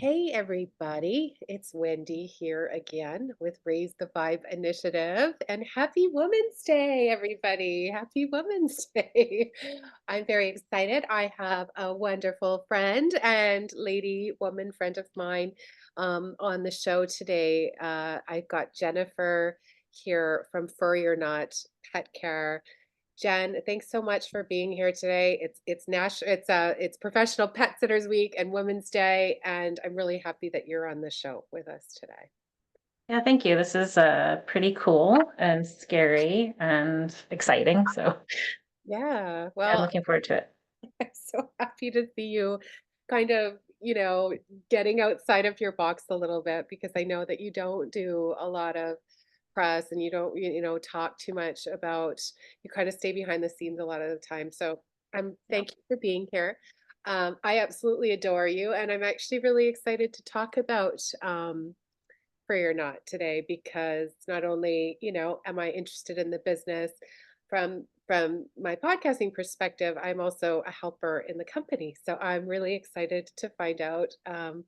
Hey, everybody. It's Wendy here again with Raise the Vibe Initiative. And happy Women's Day, everybody. Happy Women's Day. I'm very excited. I have a wonderful friend and lady woman friend of mine on the show today. I've got Jennifer here from FurryorNot Petcare. Jen, thanks so much for being here today. It's Professional Pet Sitters Week and Women's Day, and I'm really happy that you're on the show with us today. Yeah, thank you. This is pretty cool and scary and exciting. So Yeah, yeah, I'm well, looking forward to it. I'm so happy to see you kind of, getting outside of your box a little bit because I know that you don't do a lot of press and you don't, talk too much about, you kind of stay behind the scenes a lot of the time. So Yep. thank you for being here. I absolutely adore you, and I'm actually really excited to talk about For You're Not today because not only, am I interested in the business from my podcasting perspective, I'm also a helper in the company. So I'm really excited to find out and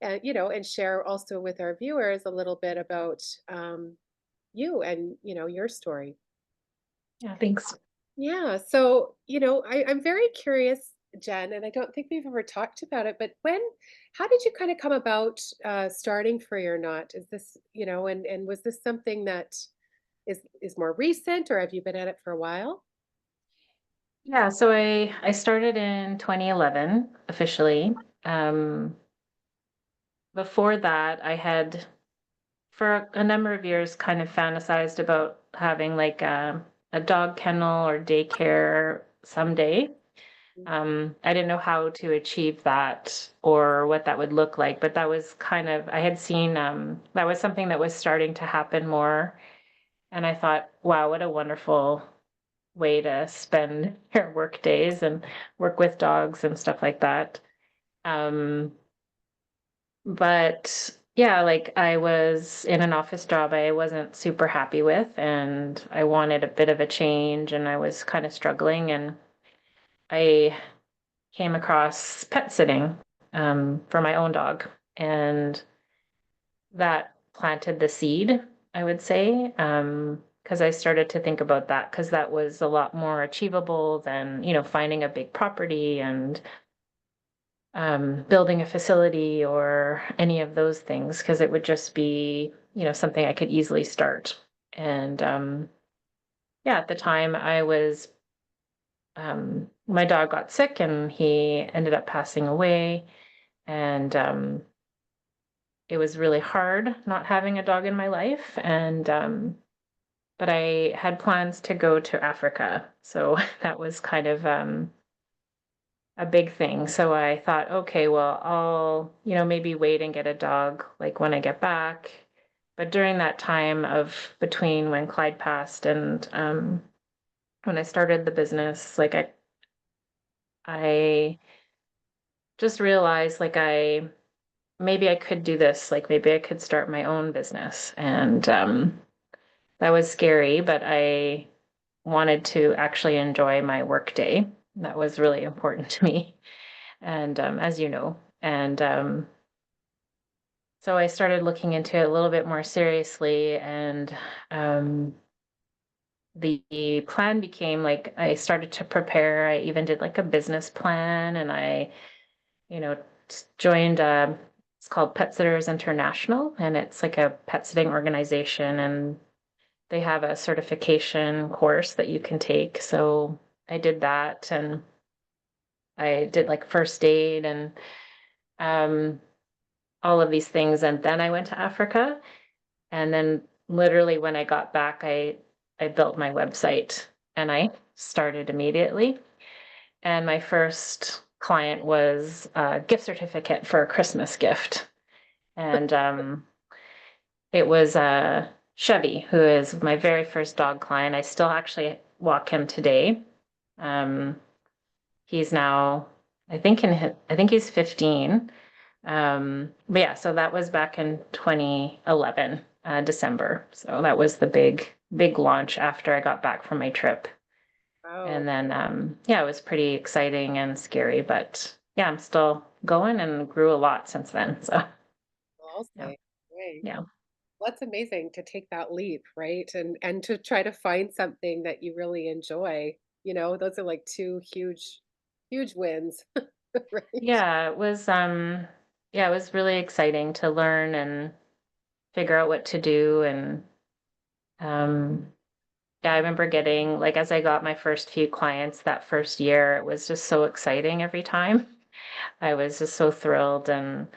and share also with our viewers a little bit about you and your story. Yeah, thanks. Yeah. So, I'm very curious, Jen, and I don't think we've ever talked about it, but how did you kind of come about starting Free or Not? Is this, and was this something that is more recent, or have you been at it for a while? Yeah, so I started in 2011 officially. Um, Before that, I had for a number of years kind of fantasized about having like a dog kennel or daycare someday. I didn't know how to achieve that or what that would look like, but that was kind of, I had seen that was something that was starting to happen more. And I thought, wow, what a wonderful way to spend your work days and work with dogs and stuff like that. Um, but yeah, like I was in an office job I wasn't super happy with, and I wanted a bit of a change, and I was kind of struggling. And I came across pet sitting for my own dog. And that planted the seed, I would say, because I started to think about that because that was a lot more achievable than, finding a big property and building a facility or any of those things, because it would just be, something I could easily start. And yeah, at the time my dog got sick and he ended up passing away. And it was really hard not having a dog in my life. And but I had plans to go to Africa, so that was kind of a big thing. So I thought, okay, well, I'll maybe wait and get a dog like when I get back. But during that time of between when Clyde passed and when I started the business, like I just realized like I maybe I could do this, like maybe I could start my own business. And that was scary, but I wanted to actually enjoy my work day. That was really important to me. And as you know, and so I started looking into it a little bit more seriously. And um, the plan became like I started to prepare. I even did like a business plan, and I, you know, joined. It's called Pet Sitters International, and it's like a pet sitting organization, and they have a certification course that you can take. So I did that, and I did like first aid and um, all of these things. And then I went to Africa. And then literally when I got back, I built my website and I started immediately. And my first client was a gift certificate for a Christmas gift. And it was Chevy, who is my very first dog client. I still actually walk him today. Um, he's now, I think he's 15. But yeah, so that was back in 2011, December. So that was the big launch after I got back from my trip. Wow. And then, yeah, it was pretty exciting and scary, but yeah, I'm still going and grew a lot since then. So I'll yeah, say. Right. yeah, That's amazing to take that leap, right? And to try to find something that you really enjoy. Those are like two huge, huge wins, right? yeah. Yeah, it was really exciting to learn and figure out what to do. And um, yeah, I remember getting like as I got my first few clients that first year, it was just so exciting every time. I was just so thrilled, and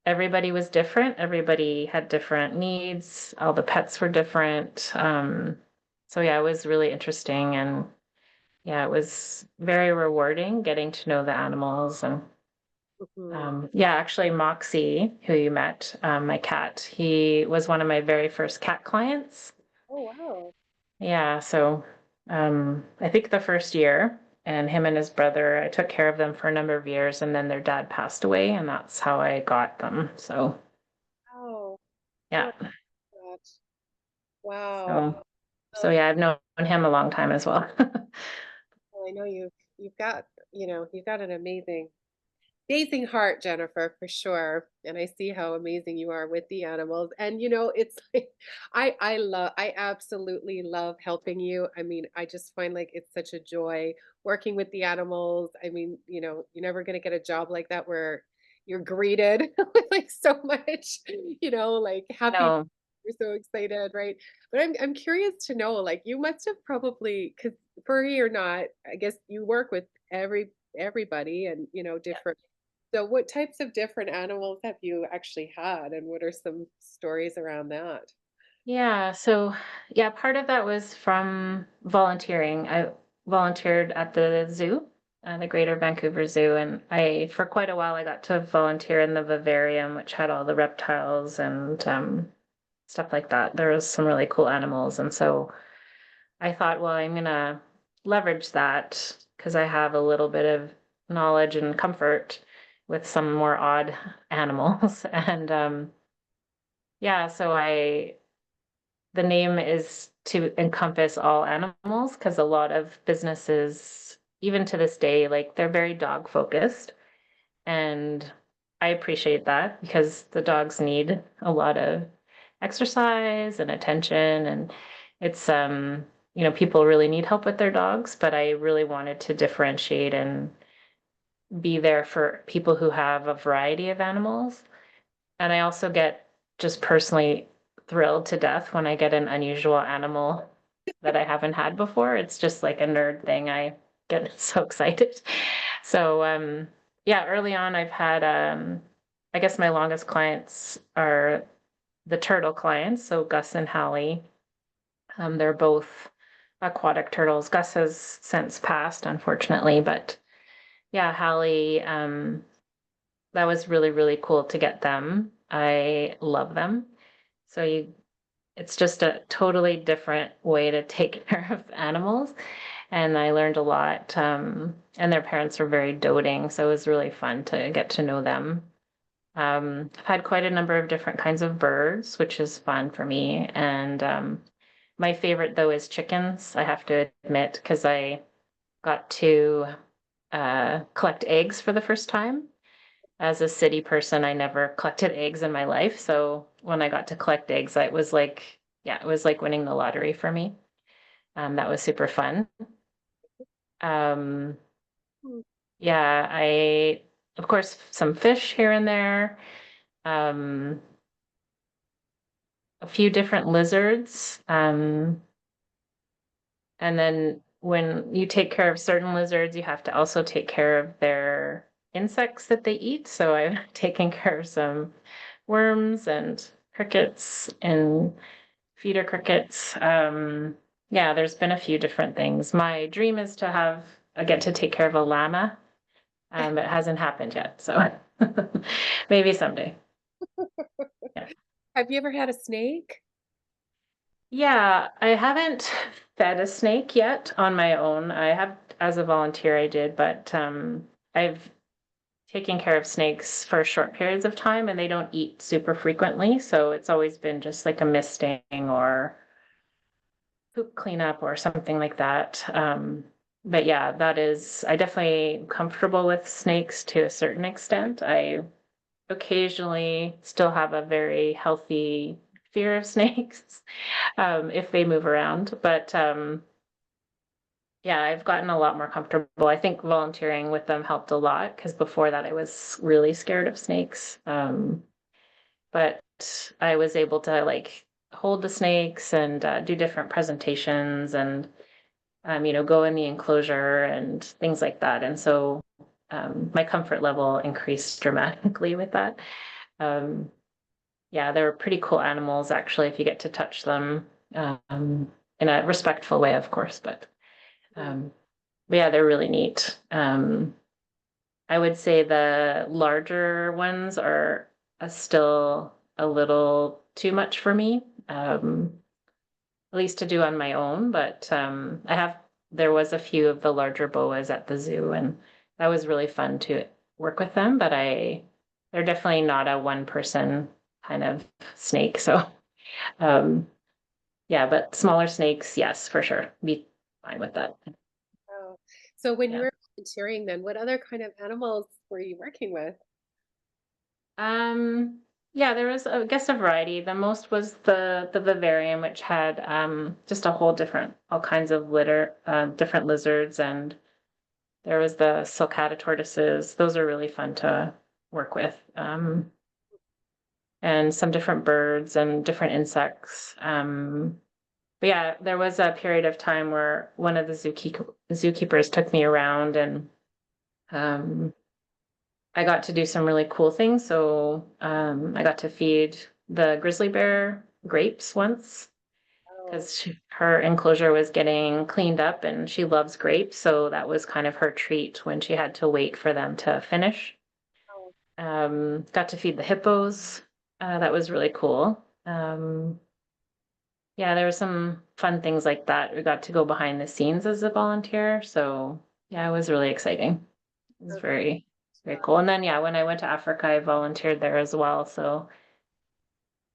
everybody was different. Everybody had different needs. All the pets were different. So yeah, it was really interesting, and yeah, it was very rewarding getting to know the animals. And Mhm. yeah, actually, Moxie, who you met, my cat, he was one of my very first cat clients. Oh, wow. Yeah, so I think the first year, and him and his brother, I took care of them for a number of years, and then their dad passed away, and that's how I got them. So Oh, yeah, oh my gosh. Wow. so So yeah, I've known him a long time as well. well, I know you've got, you've got an amazing heart, Jennifer, for sure. And I see how amazing you are with the animals. And it's like I absolutely love helping you. I mean, I just find like it's such a joy working with the animals. I mean, you're never gonna get a job like that where you're greeted with like so much, like happy. No, You're so excited, right? But I'm curious to know, like, you must have probably, because furry or not, I guess you work with everybody and different, so what types of different animals have you actually had, and what are some stories around that? yeah, so yeah, part of that was from volunteering. I volunteered at the zoo, the Greater Vancouver Zoo, and for quite a while, I got to volunteer in the vivarium, which had all the reptiles and stuff like that. There was some really cool animals, and so I thought, well, I'm gonna leverage that because I have a little bit of knowledge and comfort with some more odd animals, and yeah, so I the name is to encompass all animals because a lot of businesses, even to this day, like they're very dog focused. And I appreciate that because the dogs need a lot of exercise and attention. And it's, people really need help with their dogs, but I really wanted to differentiate and be there for people who have a variety of animals. And I also get just personally thrilled to death when I get an unusual animal that I haven't had before. It's just like a nerd thing. I get so excited. So yeah, early on I've had I guess my longest clients are the turtle clients, so Gus and Hallie. They're both aquatic turtles. Gus has since passed, unfortunately, but yeah, Hallie, that was really, really cool to get them. I love them. So it's just a totally different way to take care of animals. And I learned a lot. And their parents were very doting. So it was really fun to get to know them. I've had quite a number of different kinds of birds, which is fun for me. And my favorite, though, is chickens, I have to admit, because I got to collect eggs for the first time. As a city person, I never collected eggs in my life. So when I got to collect eggs, it was like, yeah, it was like winning the lottery for me. That was super fun. Um, Hmm. yeah, of course, some fish here and there, um, a few different lizards. And then when you take care of certain lizards, you have to also take care of their insects that they eat. So I've taken care of some worms and crickets and feeder crickets. Yeah, there's been a few different things. My dream is to get to take care of a llama. It hasn't happened yet, so maybe someday. Yeah. Have you ever had a snake? Yeah, I haven't fed a snake yet on my own. I have as a volunteer I did, but I've taken care of snakes for short periods of time and they don't eat super frequently, so it's always been just like a misting or poop cleanup or something like that. but yeah, I definitely am comfortable with snakes to a certain extent. I occasionally still have a very healthy fear of snakes, if they move around. But yeah, I've gotten a lot more comfortable. I think volunteering with them helped a lot because before that I was really scared of snakes. But I was able to like hold the snakes and do different presentations and go in the enclosure and things like that. And so my comfort level increased dramatically with that. Um, yeah, they're pretty cool animals, actually, if you get to touch them in a respectful way, of course. Yeah. Um, but yeah, they're really neat. I would say the larger ones are still a little too much for me, at least to do on my own. But there was a few of the larger boas at the zoo, and that was really fun to work with them. But they're definitely not a one person kind of snake. So, um, yeah, but smaller snakes, yes, for sure, be fine with that. Oh. So when you Yeah. were volunteering, then what other kind of animals were you working with? Um, yeah, there was, I guess, a variety. The most was the vivarium, which had just a whole different, all kinds of different lizards, and there was the sulcata tortoises. Those are really fun to work with, and some different birds and different insects. But yeah, there was a period of time where one of the zookeepers took me around, and um, I got to do some really cool things. So I got to feed the grizzly bear grapes once Oh, because her enclosure was getting cleaned up and she loves grapes. So that was kind of her treat when she had to wait for them to finish. oh, Got to feed the hippos. That was really cool. Yeah, there were some fun things like that. We got to go behind the scenes as a volunteer. So yeah, it was really exciting. It was oh, very fun. cool. And then yeah, when I went to Africa, I volunteered there as well. So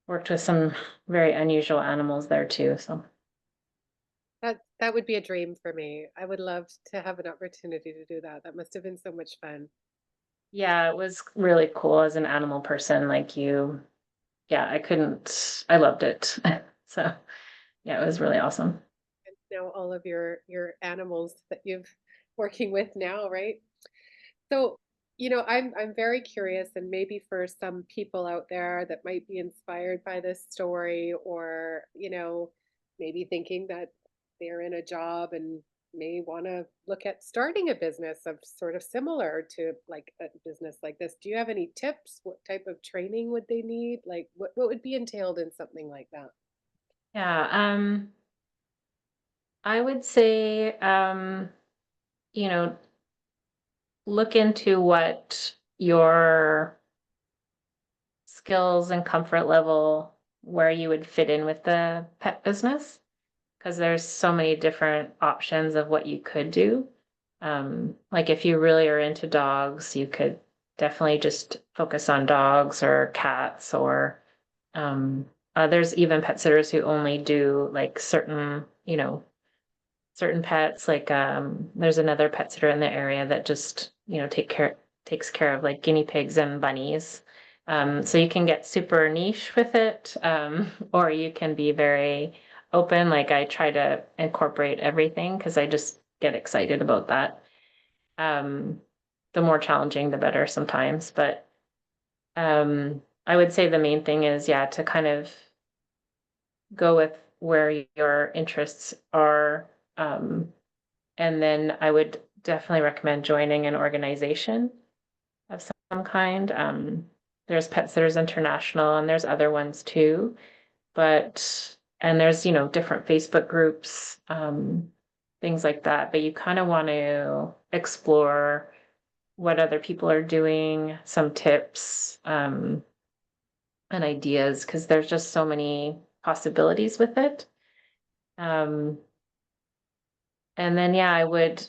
worked with some very unusual animals there too. So That would be a dream for me. I would love to have an opportunity to do that. That must have been so much fun. yeah, it was really cool as an animal person. Yeah, I loved it. So yeah, it was really awesome. And know all of your animals that you've working with now, right? So, I'm very curious, and maybe for some people out there that might be inspired by this story, or, maybe thinking that they're in a job and may want to look at starting a business of sort of similar to like a business like this. Do you have any tips? What type of training would they need? Like what would be entailed in something like that? Yeah, I would say you know, look into what your skills and comfort level where you would fit in with the pet business because there's so many different options of what you could do. Like if you really are into dogs, you could definitely just focus on dogs or cats or there's even pet sitters who only do like certain pets. Like there's another pet sitter in the area that just, takes care of like guinea pigs and bunnies. So you can get super niche with it, or you can be very open. Like I try to incorporate everything because I just get excited about that. Um, the more challenging, the better sometimes. But I would say the main thing is, yeah, to kind of go with where your interests are. Um, and then I would definitely recommend joining an organization of some kind. There's Pet Sitters International and there's other ones too. And there's, different Facebook groups, things like that. But you kind of want to explore what other people are doing, some tips, and ideas, because there's just so many possibilities with it. Um, And then, yeah, I would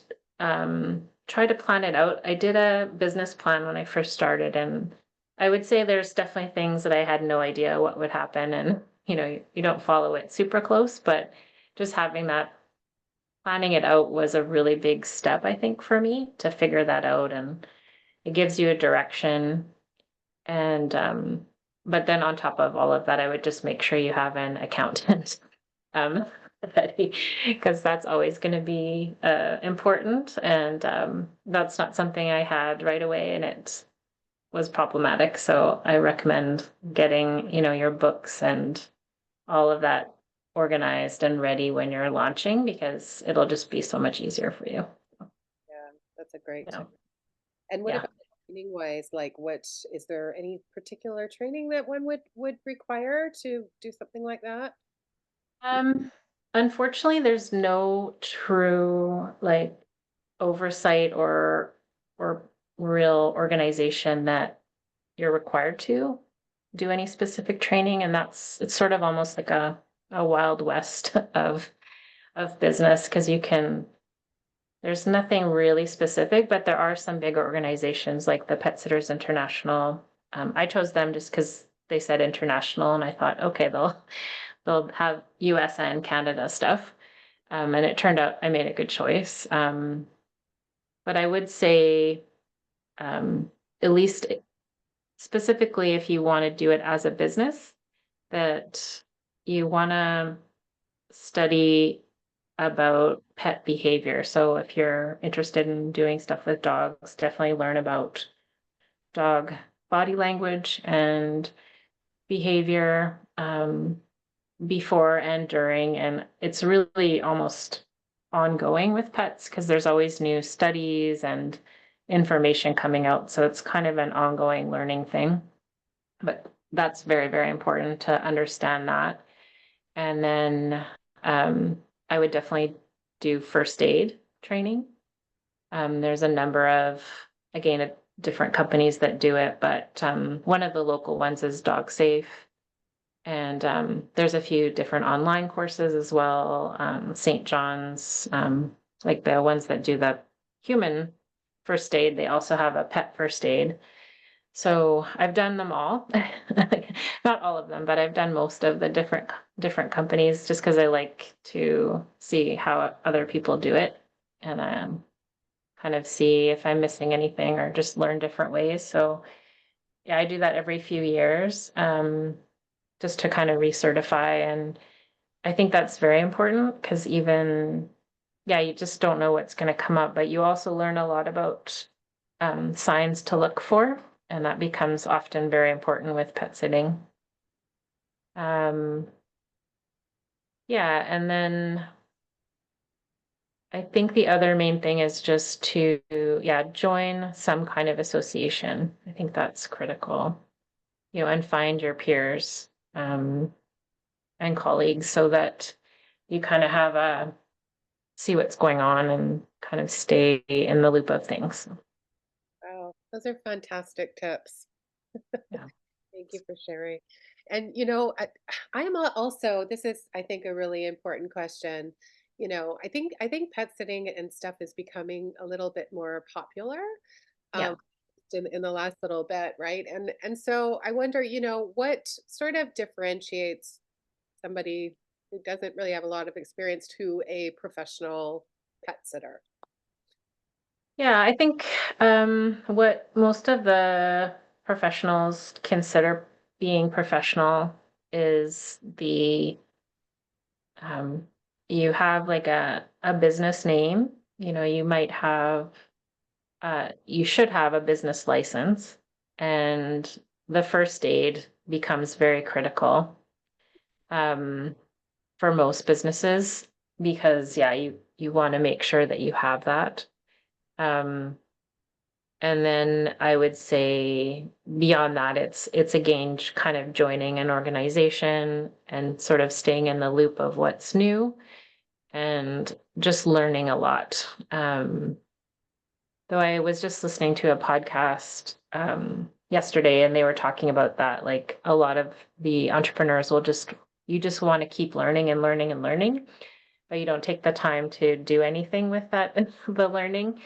try to plan it out. I did a business plan when I first started, and I would say there's definitely things that I had no idea what would happen. And, you don't follow it super close, but just having that planning it out was a really big step, I think, for me to figure that out. And it gives you a direction. And, but then on top of all of that, I would just make sure you have an accountant. Um, because that's always going to be important. And that's not something I had right away, and it was problematic. So I recommend getting, your books and all of that organized and ready when you're launching, because it'll just be so much easier for you. Yeah, that's a great Yeah. tip. And what Yeah. about training wise? Like, what is there any particular training that one would require to do something like that? Um, Unfortunately, there's no true like oversight or real organization that you're required to do any specific training, and it's sort of almost like a wild west of business, because there's nothing really specific, but there are some big organizations like the Pet Sitters International. I chose them just because they said international, and I thought, okay, they'll have US and Canada stuff. And it turned out I made a good choice. But I would say, um, at least specifically if you want to do it as a business, that you want to study about pet behavior. So if you're interested in doing stuff with dogs, definitely learn about dog body language and behavior, before and during. And it's really almost ongoing with pets because there's always new studies and information coming out. So it's kind of an ongoing learning thing. But that's very, very important to understand that. And then I would definitely do first aid training. There's a number of, again, different companies that do it, but one of the local ones is Dog Safe. And there's a few different online courses as well. St. John's, like the ones that do the human first aid, they also have a pet first aid. So I've done them all. Not all of them, but I've done most of the different companies just because I like to see how other people do it, and kind of see if I'm missing anything or just learn different ways. So yeah, I do that every few years, just to kind of recertify. And I think that's very important because even, yeah, you just don't know what's going to come up, but you also learn a lot about signs to look for, and that becomes often very important with pet sitting. Um, yeah, and then I think the other main thing is just to, yeah, join some kind of association. I think that's critical, and find your peers, and colleagues so that you kind of have see what's going on and kind of stay in the loop of things. Wow, those are fantastic tips. Yeah. Thank you for sharing. And I am also, this is, I think, a really important question. I think pet sitting and stuff is becoming a little bit more popular. Yeah. Um, in the last little bit, right? And so I wonder, what sort of differentiates somebody who doesn't really have a lot of experience to a professional pet sitter? Yeah, I think what most of the professionals consider being professional is um, you have like a business name. You might have, you should have a business license, and the first aid becomes very critical, um, for most businesses, because yeah, you want to make sure that you have that. Um, And then I would say beyond that, it's again kind of joining an organization and sort of staying in the loop of what's new and just learning a lot. Though I was just listening to a podcast yesterday, and they were talking about that. Like a lot of the entrepreneurs you just want to keep learning and learning and learning, but you don't take the time to do anything with that, the learning.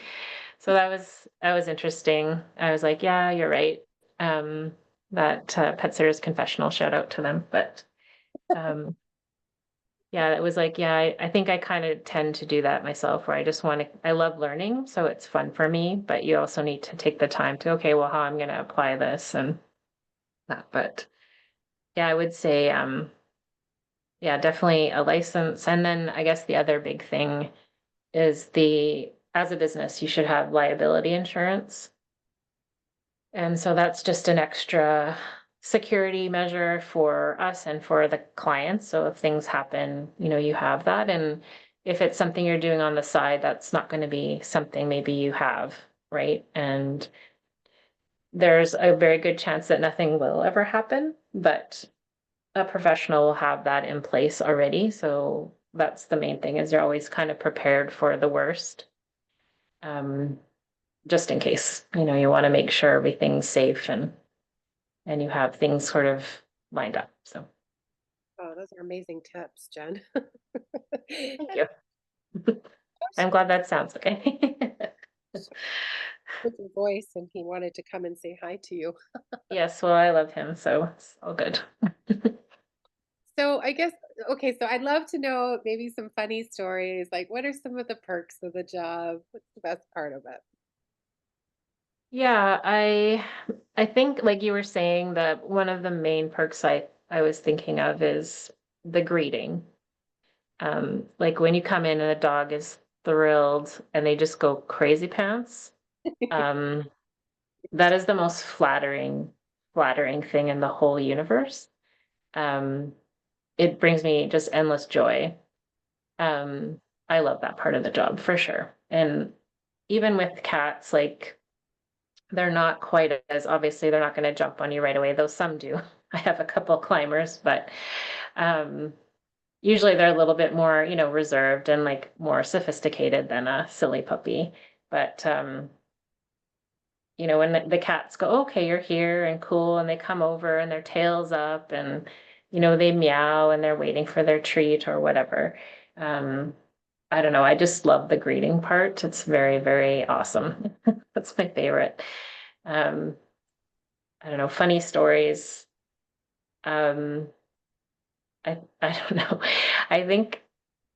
So that was interesting. I was like, yeah, you're right. Um, that Pet Sitters Confessional, shout out to them. But um, Yeah, it was like, yeah, I think I kind of tend to do that myself where I just want to, I love learning, so it's fun for me, but you also need to take the time to, okay, well, how I'm going to apply this and that. But yeah, I would say, yeah, definitely a license. And then I guess the other big thing is as a business, you should have liability insurance. And so that's just an extra security measure for us and for the clients. So if things happen, you have that. And if it's something you're doing on the side, that's not going to be something maybe you have, right? And there's a very good chance that nothing will ever happen, but a professional will have that in place already. So that's the main thing is you're always kind of prepared for the worst. Um, just in case, you want to make sure everything's safe and you have things sort of lined up. So Oh, those are amazing tips, Jen. thank And you. I'm glad that sounds okay. with your voice, and he wanted to come and say hi to you. Yes, well, I love him, so it's all good. So I guess, okay, so I'd love to know maybe some funny stories. Like, what are some of the perks of the job? What's the best part of it? Yeah, I think like you were saying that one of the main perks I was thinking of is the greeting. Like when you come in and the dog is thrilled and they just go crazy pants. Um, that is the most flattering thing in the whole universe. Um, it brings me just endless joy. Um, I love that part of the job for sure. And even with cats, like they're not quite as obviously they're not going to jump on you right away, though some do. I have a couple climbers, but um, usually they're a little bit more, reserved and like more sophisticated than a silly puppy. But when the cats go, okay, you're here and cool, and they come over and their tails up and, they meow and they're waiting for their treat or whatever. Um, I don't know. I just love the greeting part. It's very, very awesome. That's my favorite. Um, I don't know, funny stories. Um, I don't know. I think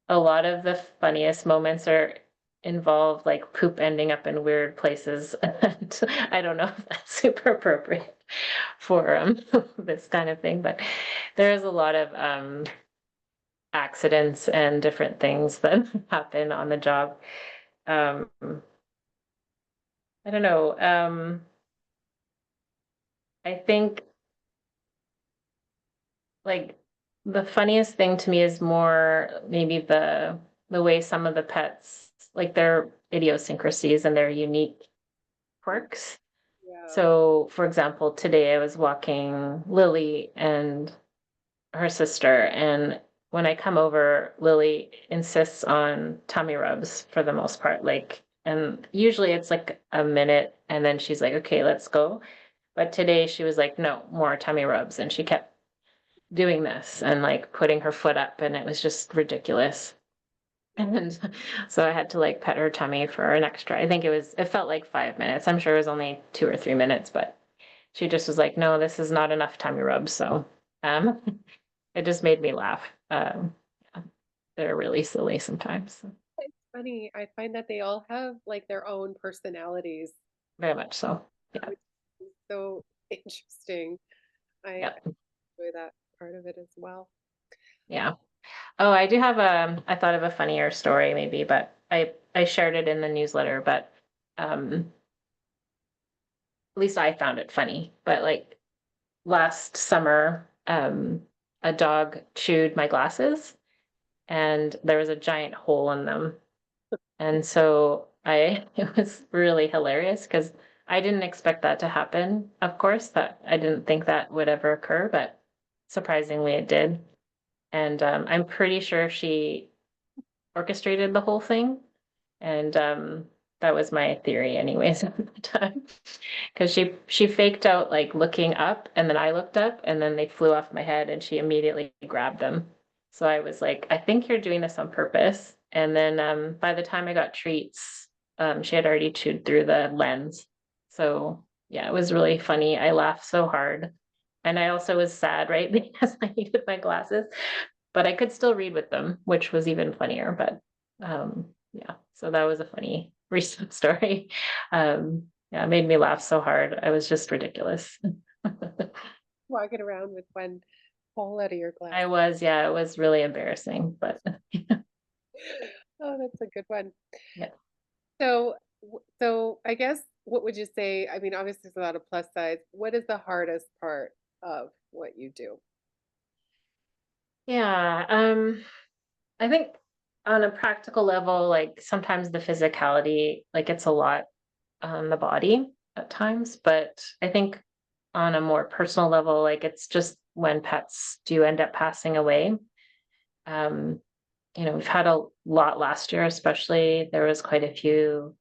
a lot of the funniest moments are involve like poop ending up in weird places. And I don't know if that's super appropriate for this kind of thing, but there's a lot of accidents and different things that happen on the job. Um, I don't know. I think like the funniest thing to me is more maybe the way some of the pets like their idiosyncrasies and their unique quirks. Yeah. So, for example, today I was walking Lily and her sister, and when I come over, Lily insists on tummy rubs for the most part. Like, and usually it's like a minute, and then she's like, okay, let's go. But today she was like, no, more tummy rubs. And she kept doing this and like putting her foot up, and it was just ridiculous. And so I had to like pet her tummy for an extra, I think it felt like 5 minutes. I'm sure it was only 2 or 3 minutes, but she just was like, no, this is not enough tummy rubs. So um, it just made me laugh. Yeah, they're really silly sometimes. It's funny. I find that they all have like their own personalities, Very much so. Yeah. which is so interesting. I Yeah. enjoy that part of it as well. Yeah. Oh, I do have I thought of a funnier story maybe, but I shared it in the newsletter, but um, at least I found it funny. But like last summer, a dog chewed my glasses and there was a giant hole in them. And so it was really hilarious because I didn't expect that to happen. Of course, that I didn't think that would ever occur, but surprisingly it did. And I'm pretty sure she orchestrated the whole thing. And that was my theory anyways at the time. Because she faked out like looking up and then I looked up and then they flew off my head and she immediately grabbed them. So I was like, I think you're doing this on purpose. And then by the time I got treats, she had already chewed through the lens. So yeah, it was really funny. I laughed so hard. And I also was sad, right? Because I needed my glasses. but I could still read with them, which was even funnier. But yeah, so that was a funny recent story. Yeah, it made me laugh so hard. I was just ridiculous. Walking around with one hole out of your glass. I was, yeah, it was really embarrassing, but Oh, that's a good one. yeah. So I guess what would you say? I mean, obviously there's a lot of plus sides. What is the hardest part of what you do? Yeah, I think on a practical level, like sometimes the physicality, like it's a lot on the body at times, but I think on a more personal level, like it's just when pets do end up passing away. Um, we've had a lot last year, especially. There was quite a few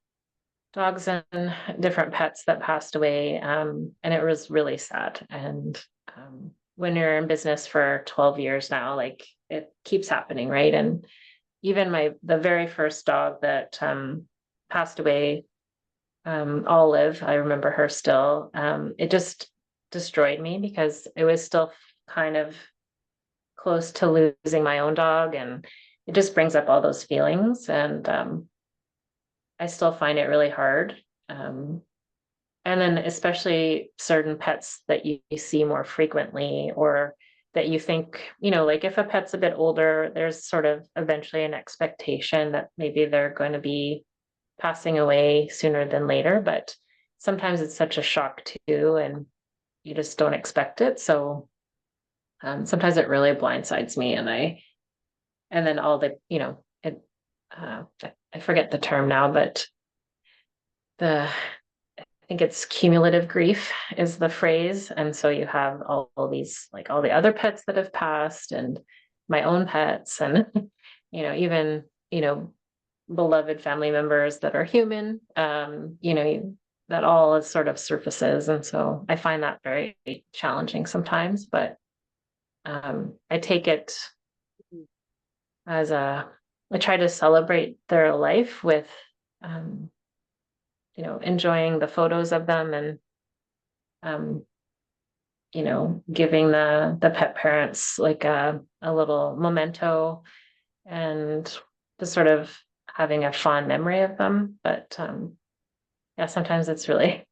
dogs and different pets that passed away, and it was really sad. And when you're in business for 12 years now, like it keeps happening, right? And even the very first dog that passed away, Olive, I remember her still. It just destroyed me because it was still kind of close to losing my own dog, and it just brings up all those feelings. And I still find it really hard. Um, and then especially certain pets that you see more frequently, or that you think, like if a pet's a bit older, there's sort of eventually an expectation that maybe they're going to be passing away sooner than later. But sometimes it's such a shock too, and you just don't expect it. So sometimes it really blindsides me, and then all the, I forget the term now, but I think it's cumulative grief is the phrase. And so you have all these, like all the other pets that have passed, and my own pets, and, even, beloved family members that are human, that all is sort of surfaces. And so I find that very challenging sometimes, but I take it Mhm. as I try to celebrate their life with, um, enjoying the photos of them, and, um, giving the pet parents like a little memento, and just sort of having a fond memory of them. But yeah, sometimes it's really,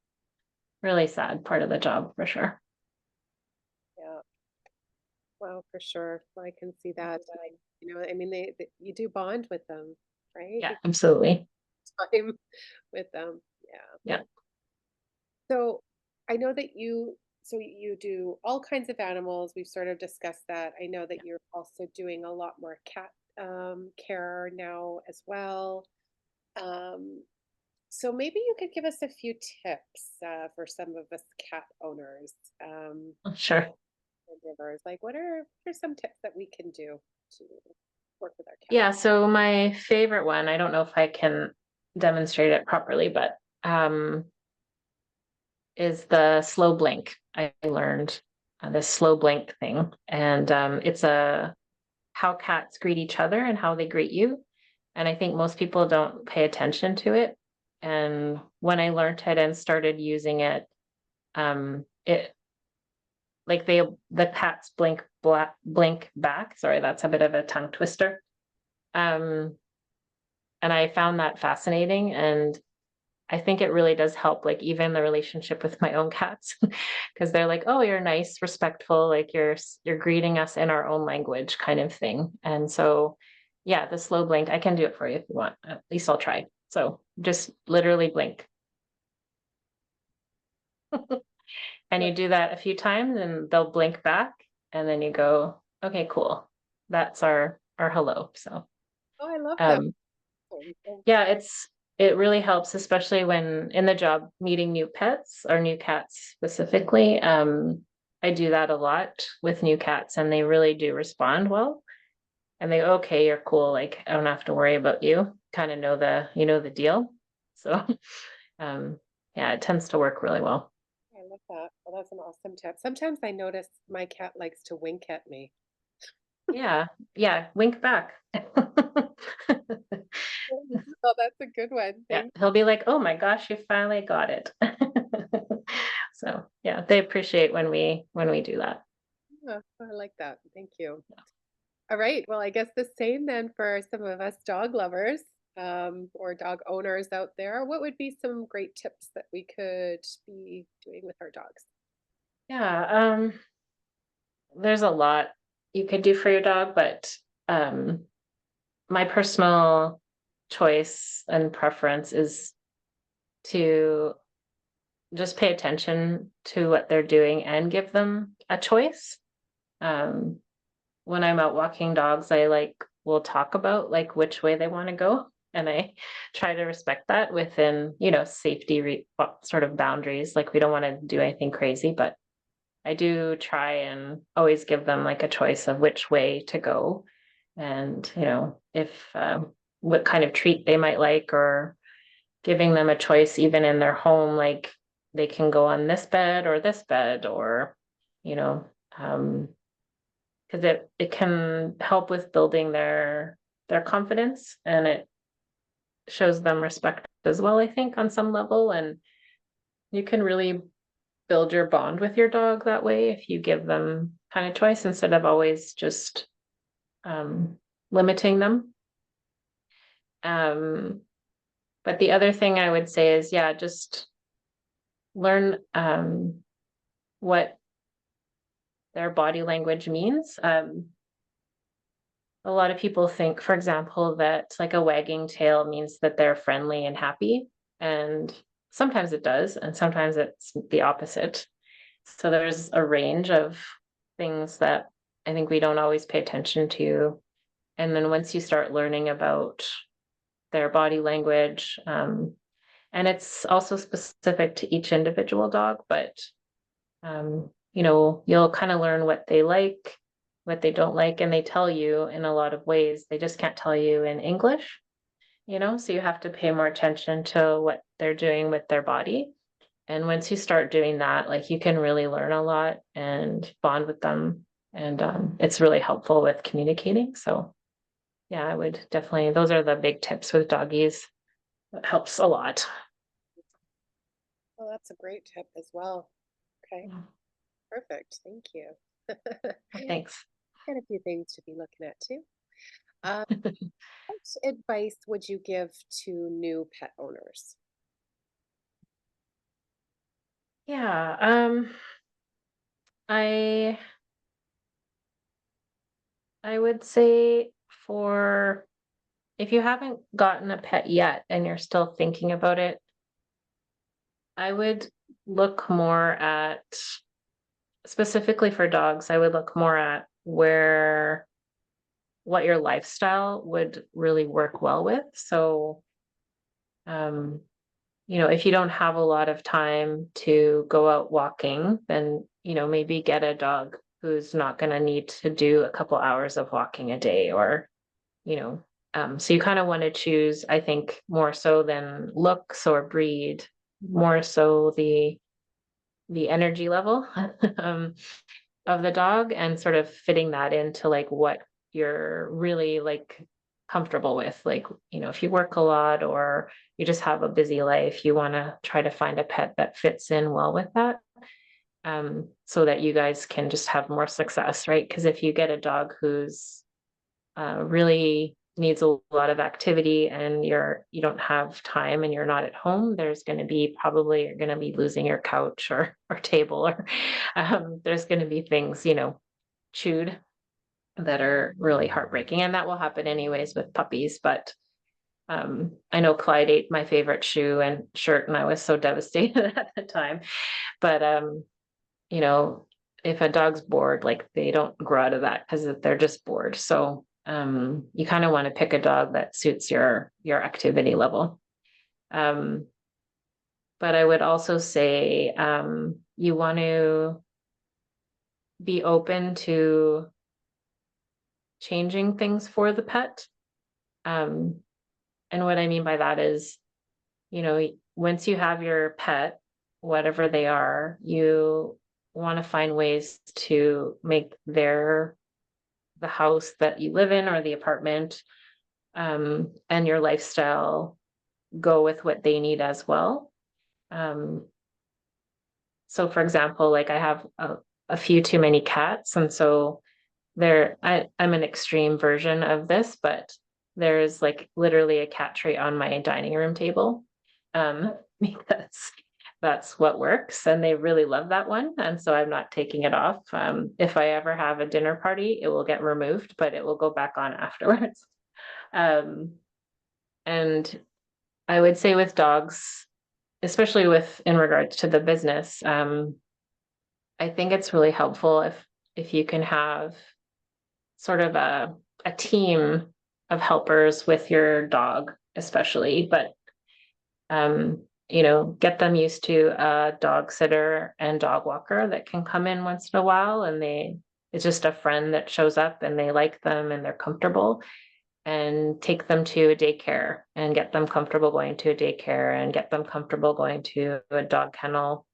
really sad part of the job for sure. Yeah, well, for sure. Well, I can see that. I mean, you do bond with them, right? Yeah, You absolutely. spend time with them. Yeah. Yeah. So I know that you do all kinds of animals. We've sort of discussed that. I know that you're also doing a lot more cat care now as well. Um, so maybe you could give us a few tips for some of us cat owners, Sure. caregivers. Like, what are some tips that we can do to work with our cat? Yeah, so my favorite one, I don't know if I can demonstrate it properly, but is the slow blink. I learned this slow blink thing, and it's a how cats greet each other and how they greet you. And I think most people don't pay attention to it. And when I learned it and started using it, it like the cats blink back. Sorry, that's a bit of a tongue twister. Um, and I found that fascinating, and I think it really does help, like even the relationship with my own cats, because they're like, "Oh, you're nice, respectful, like you're greeting us in our own language," kind of thing. And so, yeah, the slow blink, I can do it for you if you want. At least I'll try. So just literally blink, and you do that a few times, and they'll blink back, and then you go, "Okay, cool. That's our hello." So, Oh, I love that. um, Oh, yeah, it really helps, especially when in the job meeting new pets or new cats specifically. I do that a lot with new cats, and they really do respond well. And they go, okay, you're cool. Like I don't have to worry about you. Kind of know the deal. So um yeah, it tends to work really well. I love that. Well, that's an awesome tip. Sometimes I notice my cat likes to wink at me. Yeah, yeah, wink back. Oh, that's a good one. Yeah, Thank he'll be like, oh my gosh, you finally got it. So yeah, they appreciate when we do that. you. I like that. Thank you. All right. Well, I guess the same then for some of us dog lovers or dog owners out there. What would be some great tips that we could be doing with our dogs? Yeah, there's a lot you could do for your dog, but um, my personal choice and preference is to just pay attention to what they're doing and give them a choice. Um, when I'm out walking dogs, I like will talk about like which way they want to go. And I try to respect that within, safety sort of boundaries. Like we don't want to do anything crazy, but I do try and always give them like a choice of which way to go. And, if what kind of treat they might like, or giving them a choice even in their home, like they can go on this bed, or, you know, um, because it can help with building their confidence, and it shows them respect as well, I think, on some level. And you can really build your bond with your dog that way if you give them kind of choice instead of always just um, limiting them. um, but the other thing I would say is, yeah, just learn what their body language means. A lot of people think, for example, that like a wagging tail means that they're friendly and happy. And sometimes it does, and sometimes it's the opposite. So there's a range of things that I think we don't always pay attention to. And then once you start learning about their body language, and it's also specific to each individual dog, but you'll kind of learn what they like, what they don't like, and they tell you in a lot of ways. They just can't tell you in English, so you have to pay more attention to what they're doing with their body. And once you start doing that, like you can really learn a lot and bond with them. And it's really helpful with communicating. So, yeah, I would definitely, those are the big tips with doggies. That helps a lot. Well, that's a great tip as well. Okay, Yeah. perfect. Thank you. Thanks. Got a few things to be looking at too. Um, what advice would you give to new pet owners? Yeah. I I would say, for if you haven't gotten a pet yet and you're still thinking about it, I would look more at, specifically for dogs, I would look more at what your lifestyle would really work well with. So, um, if you don't have a lot of time to go out walking, then, maybe get a dog who's not going to need to do a couple hours of walking a day, or, you know, so you kind of want to choose, I think, more so than looks or breed, more so the energy level um, of the dog, and sort of fitting that into like what you're really like comfortable with. Like, if you work a lot or you just have a busy life, you want to try to find a pet that fits in well with that, so that you guys can just have more success, right? Because if you get a dog who's really needs a lot of activity, and you don't have time and you're not at home, there's going to be, probably you're going to be losing your couch or table, or there's going to be things, chewed, that are really heartbreaking. And that will happen anyways with puppies. But I know Clyde ate my favorite shoe and shirt, and I was so devastated at the time. But you know, if a dog's bored, like they don't grow out of that because they're just bored. So you kind of want to pick a dog that suits your activity level. Um, but I would also say, you want to be open to changing things for the pet. Um, and what I mean by that is, once you have your pet, whatever they are, you want to find ways to make the house that you live in, or the apartment, and your lifestyle, go with what they need as well. Um, so for example, like I have a few too many cats, and so I'm an extreme version of this, but there's like literally a cat tree on my dining room table. Because that's what works, and they really love that one. And so I'm not taking it off. If I ever have a dinner party, it will get removed, but it will go back on afterwards. Um, and I would say with dogs, especially with in regards to the business, I think it's really helpful if you can have sort of a team of helpers with your dog, especially, but get them used to a dog sitter and dog walker that can come in once in a while, and it's just a friend that shows up and they like them and they're comfortable, and take them to a daycare and get them comfortable going to a daycare and get them comfortable going to a dog kennel,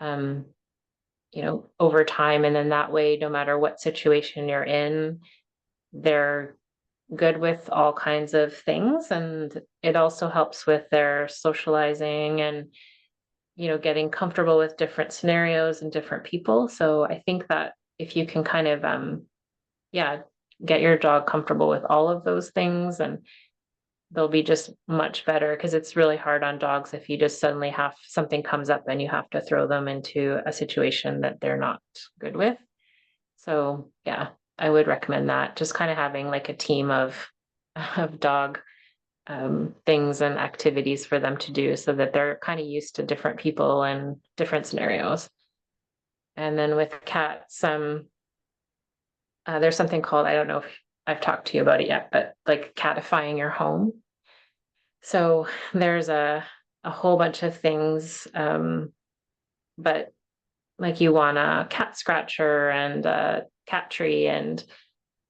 um, over time. And then that way, no matter what situation you're in, they're good with all kinds of things. And it also helps with their socializing and, getting comfortable with different scenarios and different people. So I think that if you can kind of, yeah, get your dog comfortable with all of those things, and they'll be just much better, because it's really hard on dogs if you just suddenly have something comes up and you have to throw them into a situation that they're not good with. So yeah, I would recommend that. Just kind of having like a team of dog things and activities for them to do, so that they're kind of used to different people and different scenarios. And then with cats, there's something called, I don't know if I've talked to you about it yet, but like catifying your home. So there's a whole bunch of things, but like you want a cat scratcher and a cat tree, and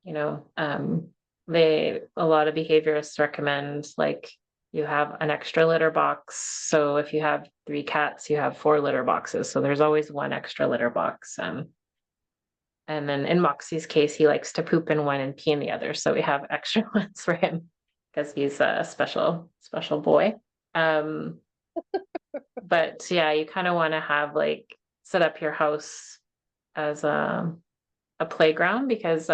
you know, um, a lot of behaviorists recommend like you have an extra litter box. So if you have 3 cats, you have 4 litter boxes. So there's always one extra litter box. And then in Moxie's case, he likes to poop in one and pee in the other. So we have extra ones for him because he's a special boy. Um, but yeah, you kind of want to have like set up your house as a playground, because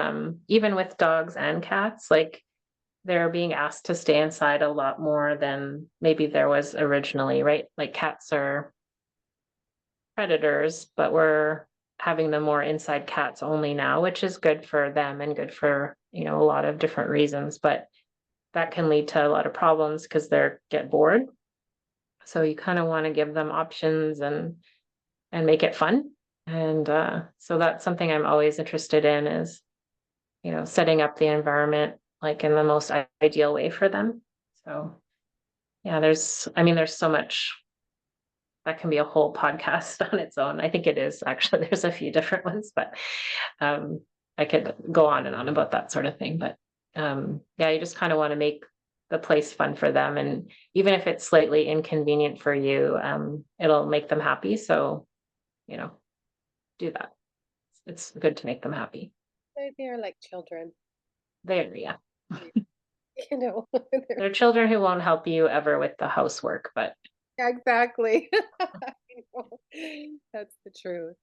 even with dogs and cats, like they're being asked to stay inside a lot more than maybe there was originally, right? Like cats are predators, but we're having them more inside cats only now, which is good for them and good for, a lot of different reasons. But that can lead to a lot of problems because they're get bored. So you kind of want to give them options and make it fun. And so that's something I'm always interested in, is setting up the environment like in the most ideal way for them. So yeah, there's so much that can be a whole podcast on its own. I think it is actually, there's a few different ones, but I could go on and on about that sort of thing. But yeah, you just kind of want to make the place fun for them. And even if it's slightly inconvenient for you, it'll make them happy. So, you know, do that. It's good to make them happy. They're like children, There, yeah. you know. They're children who won't help you ever with the housework, but Yeah, exactly. I know. That's the truth.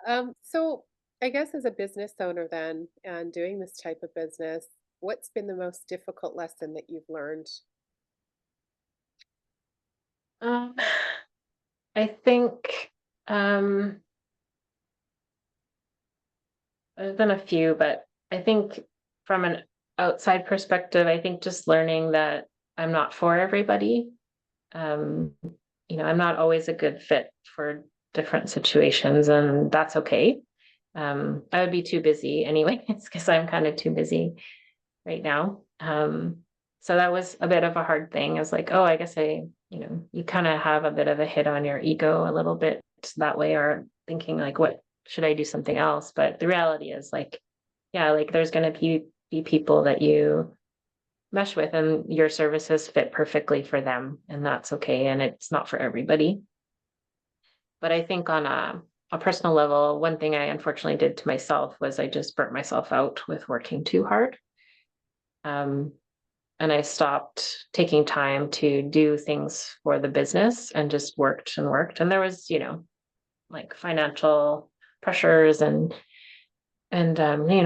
Yeah, so I guess as a business owner then, and doing this type of business, what's been the most difficult lesson that you've learned? um, I think um, there's been a few, but I think from an outside perspective, I think just learning that I'm not for everybody. Um, I'm not always a good fit for different situations, and that's okay. I would be too busy anyways, because I'm kind of too busy right now. So that was a bit of a hard thing. I was like, oh, I guess you kind of have a bit of a hit on your ego a little bit that way, or thinking like, what should I do something else? But the reality is like, yeah, like there's going to be people that you mesh with, and your services fit perfectly for them, and that's okay. And it's not for everybody. But I think on a personal level, one thing I unfortunately did to myself was I just burnt myself out with working too hard. Um, and I stopped taking time to do things for the business and just worked and worked. And there was, like financial pressures and, And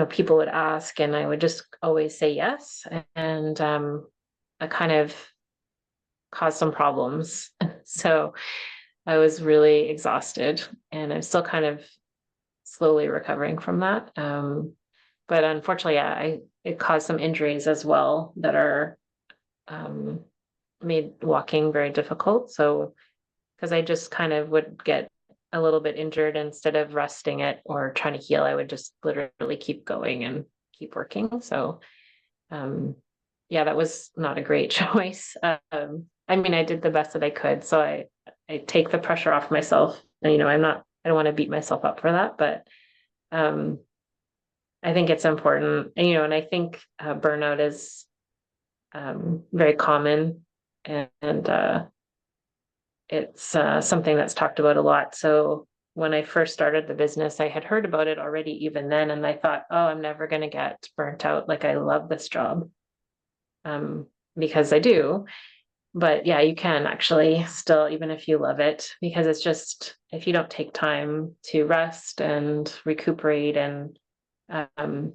people would ask, and I would just always say yes. And I kind of caused some problems. So I was really exhausted, and I'm still kind of slowly recovering from that. But unfortunately, yeah, it caused some injuries as well that are um, made walking very difficult. So because I just kind of would get a little bit injured, instead of resting it or trying to heal, I would just literally keep going and keep working. So um, yeah, that was not a great choice. I mean, I did the best that I could, so I take the pressure off myself. And, I don't want to beat myself up for that, but um, I think it's important. And I think burnout is very common, and it's something that's talked about a lot. So when I first started the business, I had heard about it already even then, and I thought, oh, I'm never going to get burnt out. Like, I love this job, um, because I do. But yeah, you can actually still, even if you love it, because it's just, if you don't take time to rest and recuperate, and um,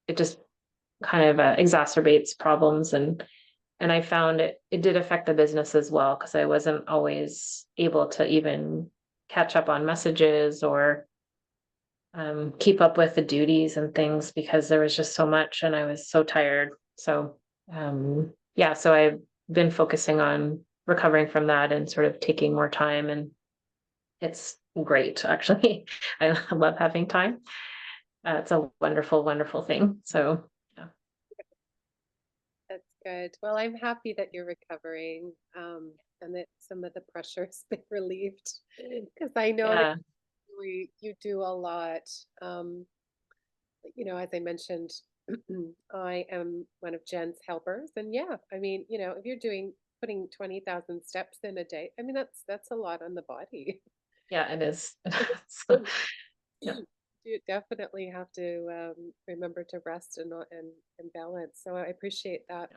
it just kind of exacerbates problems. And I found it did affect the business as well, because I wasn't always able to even catch up on messages, or keep up with the duties and things, because there was just so much and I was so tired. So yeah, so I've been focusing on recovering from that and sort of taking more time, and it's great actually. I love having time. It's a wonderful, wonderful thing. So yeah. That's good. Well, I'm happy that you're recovering, and that some of the pressure's been relieved because I know that Yeah. you do a lot. Um, as I mentioned, I am one of Jen's helpers, and yeah, I mean, if you're putting 20,000 steps in a day, I mean, that's a lot on the body. Yeah, it is. So, So yeah. you definitely have to remember to rest and balance. So I appreciate that.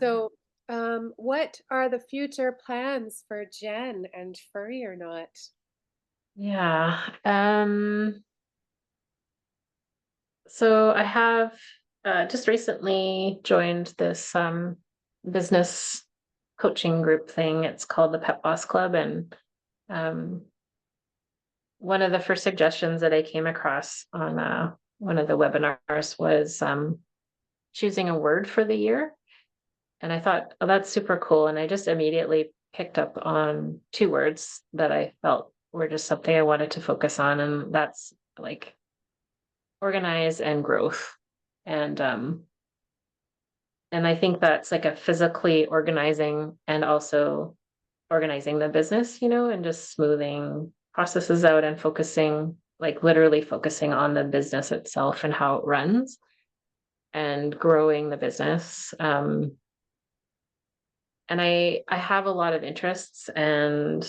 So, what are the future plans for Jen and FurryorNot? Yeah. So I have just recently joined this business coaching group thing. It's called the Pet Boss Club. And um, one of the first suggestions that I came across on one of the webinars was choosing a word for the year. And I thought, oh, that's super cool. And I just immediately picked up on two words that I felt were just something I wanted to focus on. And that's like organize and growth. And and I think that's like a physically organizing and also organizing the business, and just smoothing processes out and focusing, like literally focusing on the business itself and how it runs, and growing the business. And I have a lot of interests, and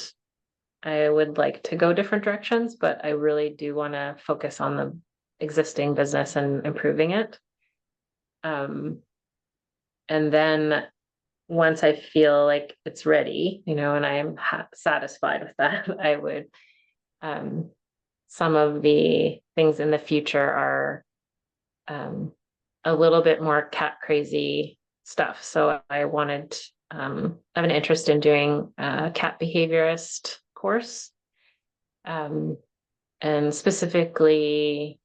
I would like to go different directions, but I really do want to focus on the existing business and improving it. Um, and then once I feel like it's ready, and I'm satisfied with that, I would, um, some of the things in the future are um, a little bit more cat crazy stuff. So I have an interest in doing a cat behaviorist course, um, and specifically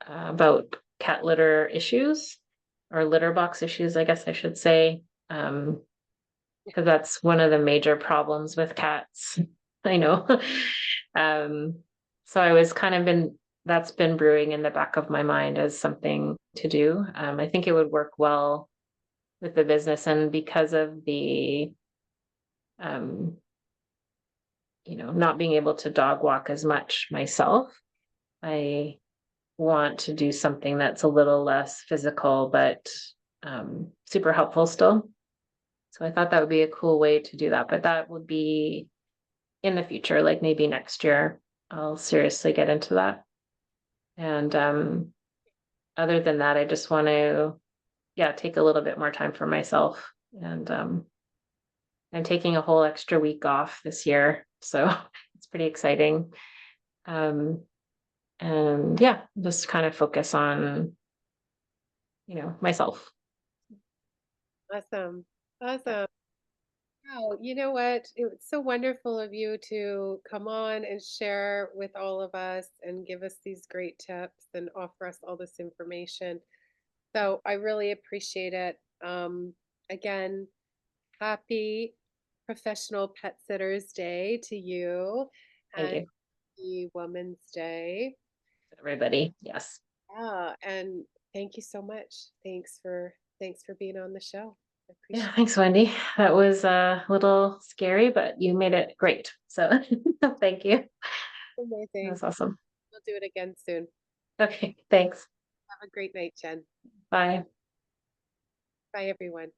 about cat litter issues, or litter box issues, I guess I should say. Because that's one of the major problems with cats. I know. um, so I was kind of been that's been brewing in the back of my mind as something to do. I think it would work well with the business, and because of the um, not being able to dog walk as much myself, I want to do something that's a little less physical, but super helpful still. So I thought that would be a cool way to do that, but that would be in the future, like maybe next year, I'll seriously get into that. And other than that, I just want to, yeah, take a little bit more time for myself. And I'm taking a whole extra week off this year. So it's pretty exciting. Um, and yeah, just kind of focus on, myself. Awesome. Yeah. Awesome. Wow, you know what? It was so wonderful of you to come on and share with all of us and give us these great tips and offer us all this information. So I really appreciate it. Again, happy Professional Pet Sitters Day to you Thank and you, happy Women's Day. everybody. Yes. Yeah, and thank you so much. Thanks for being on the show. I Yeah, appreciate thanks, Wendy. That was a little scary, but you made it great. So thank you. it. That Amazing. was awesome. We'll do it again soon. Okay, thanks. Have a great night, Jen. Bye. Bye, everyone.